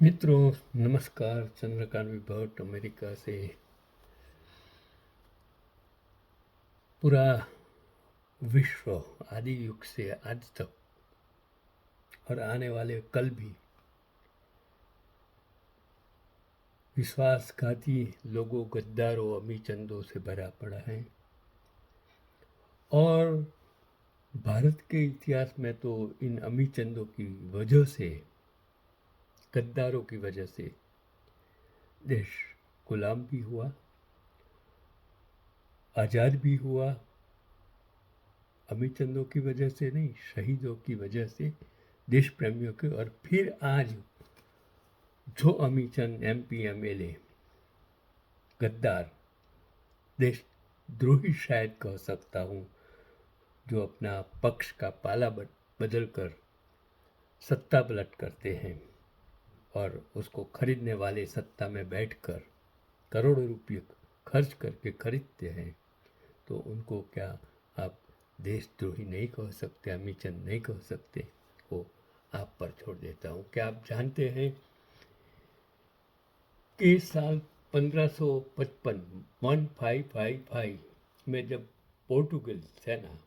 मित्रों नमस्कार। चंद्रकांत विभट अमेरिका से। पूरा विश्व आदि युग से आज तक और आने वाले कल भी विश्वासघाती लोगों, गद्दारों, अमी चंदों से भरा पड़ा है। और भारत के इतिहास में तो इन अमी चंदों की वजह से, गद्दारों की वजह से देश गुलाम भी हुआ, आज़ाद भी हुआ। अमी चंदों की वजह से नहीं, शहीदों की वजह से, देश प्रेमियों के। और फिर आज जो अमी चंद MP MLA गद्दार, देशद्रोही शायद कह सकता हूँ, जो अपना पक्ष का पाला बदल कर सत्ता पलट करते हैं और उसको खरीदने वाले सत्ता में बैठकर करोड़ों रुपये खर्च करके खरीदते हैं, तो उनको क्या आप देशद्रोही नहीं कह सकते, अमी चंद नहीं कह सकते? वो आप पर छोड़ देता हूँ। क्या आप जानते हैं कि साल 1555 1555 में जब पोर्टुगल सेना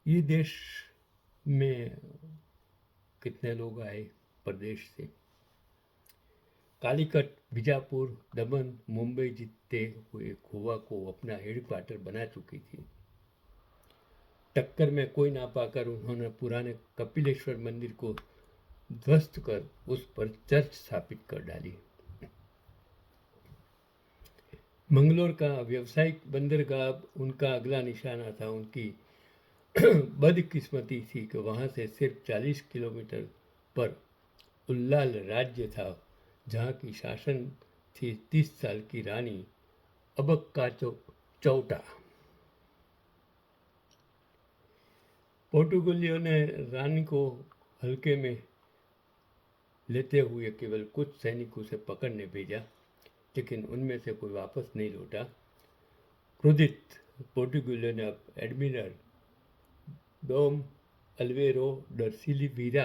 ये देश में कितने लोग आए प्रदेश से, कालीकट, बीजापुर, दमन, मुंबई जीतते हुए गोवा को अपना हेडक्वार्टर बना चुकी थी। टक्कर में कोई ना पाकर उन्होंने पुराने कपिलेश्वर मंदिर को ध्वस्त कर उस पर चर्च स्थापित कर डाली। मंगलोर का व्यावसायिक बंदरगाह उनका अगला निशाना था। उनकी बदकिस्मती थी कि वहाँ से सिर्फ 40 किलोमीटर पर उल्लाल राज्य था, जहाँ की शासन थी 30 साल की रानी अबक्का चौटा। पोर्टुगलियों ने रानी को हल्के में लेते हुए केवल कुछ सैनिकों से पकड़ने भेजा, लेकिन उनमें से कोई वापस नहीं लौटा। क्रोधित पोर्टुगलियों ने एडमिरल डोम अल्वेरो ड सिलिवीरा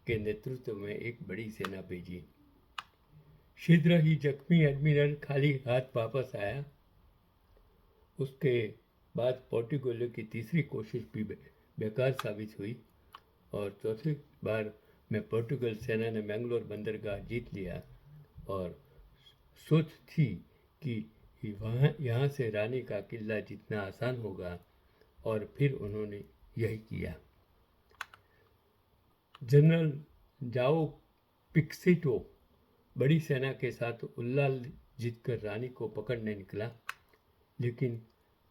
के नेतृत्व में एक बड़ी सेना भेजी। शीघ्र ही जख्मी एडमिरल खाली हाथ वापस आया। उसके बाद पोर्टुगलियों की तीसरी कोशिश भी बेकार साबित हुई और चौथी बार में पोर्टुगल सेना ने मैंगलोर बंदरगाह जीत लिया और सोच थी कि यहाँ से रानी का किला जीतना आसान होगा, और फिर उन्होंने यही किया। जनरल जाओ पिक्सिटो बड़ी सेना के साथ उल्लाल जीतकर रानी को पकड़ने निकला, लेकिन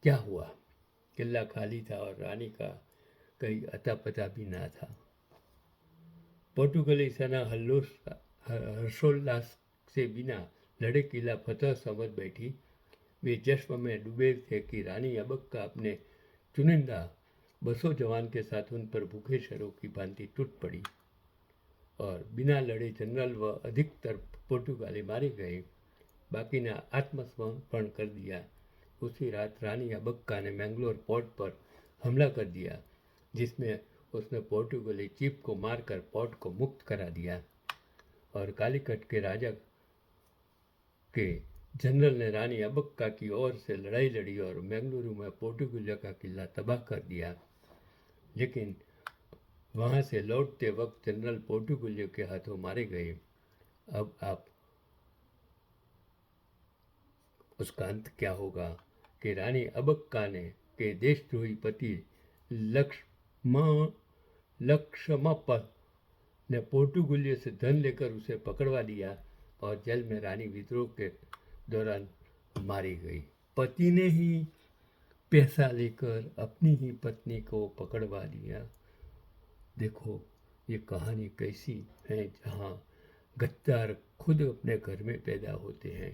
क्या हुआ? किला खाली था और रानी का कहीं अता पता भी ना था। पोर्टुगली सेना हर्षोल्लास से बिना लड़े किला फतह समझ बैठी। वे जश्न में डूबे थे कि रानी अबक्का अपने चुनिंदा 200 जवान के साथ उन पर भूखे शरों की भांति टूट पड़ी और बिना लड़े जनरल व अधिकतर पोर्टुगाली मारे गए। बाकी ने आत्मसमर्पण कर दिया। उसी रात रानी अबक्का ने मैंगलोर पोर्ट पर हमला कर दिया, जिसमें उसने पोर्टुगली चीफ को मारकर पोर्ट को मुक्त करा दिया और कालीकट के राजा के जनरल ने रानी अबक्का की ओर से लड़ाई लड़ी और मैंगलुरु में पोर्टुगलियों का किला तबाह कर दिया। लेकिन वहां से लौटते वक्त जनरल पोर्टुगलियों के हाथों मारे गए। अब आप उसका अंत क्या होगा कि रानी अबक्का ने के देशद्रोही पति लक्ष्मप्पा ने पोर्टुगलियों से धन लेकर उसे पकड़वा दिया और जेल में रानी विद्रोह के दौरान मारी गई। पति ने ही पैसा लेकर अपनी ही पत्नी को पकड़वा लिया। देखो ये कहानी कैसी है, जहाँ गद्दार खुद अपने घर में पैदा होते हैं।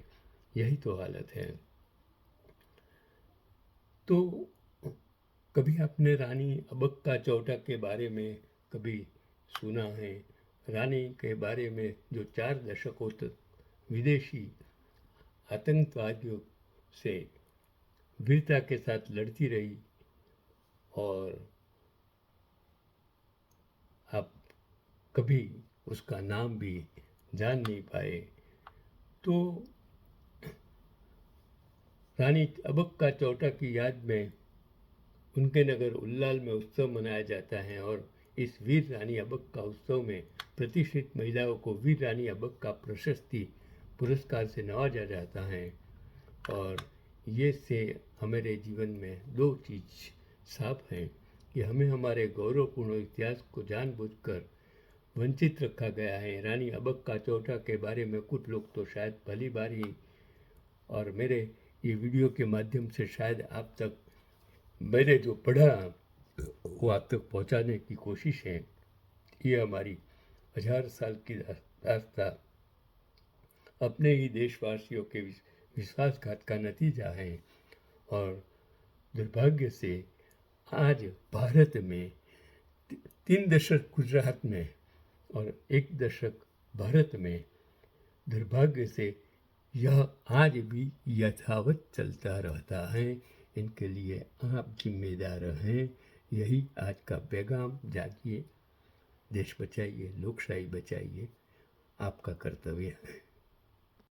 यही तो हालत है। तो कभी आपने रानी अबक्का चौटा के बारे में कभी सुना है? रानी के बारे में जो 4 दशकों तक विदेशी आतंकवादियों से वीरता के साथ लड़ती रही, और कभी उसका नाम भी जान नहीं पाए। तो रानी अबक्का चौटा की याद में उनके नगर उल्लाल में उत्सव मनाया जाता है और इस वीर रानी अबक्का उत्सव में प्रतिष्ठित महिलाओं को वीर रानी अबक्का प्रशस्ति पुरस्कार से नवाजा जाता है। और ये से हमारे जीवन में दो चीज़ साफ हैं कि हमें हमारे गौरवपूर्ण इतिहास को जानबूझकर वंचित रखा गया है। रानी अबक्का चौटा के बारे में कुछ लोग तो शायद पहली बार ही और मेरे ये वीडियो के माध्यम से शायद आप तक मैंने जो पढ़ा वो आप तक पहुंचाने की कोशिश है। ये हमारी 1000 साल की दास्तां अपने ही देशवासियों के विश्वासघात का नतीजा है। और दुर्भाग्य से आज भारत में 3 दशक गुजरात में और 1 दशक भारत में दुर्भाग्य से यह आज भी यथावत चलता रहता है। इनके लिए आप जिम्मेदार हैं। यही आज का पैगाम। जागिए, देश बचाइए, लोकशाही बचाइए, आपका कर्तव्य है।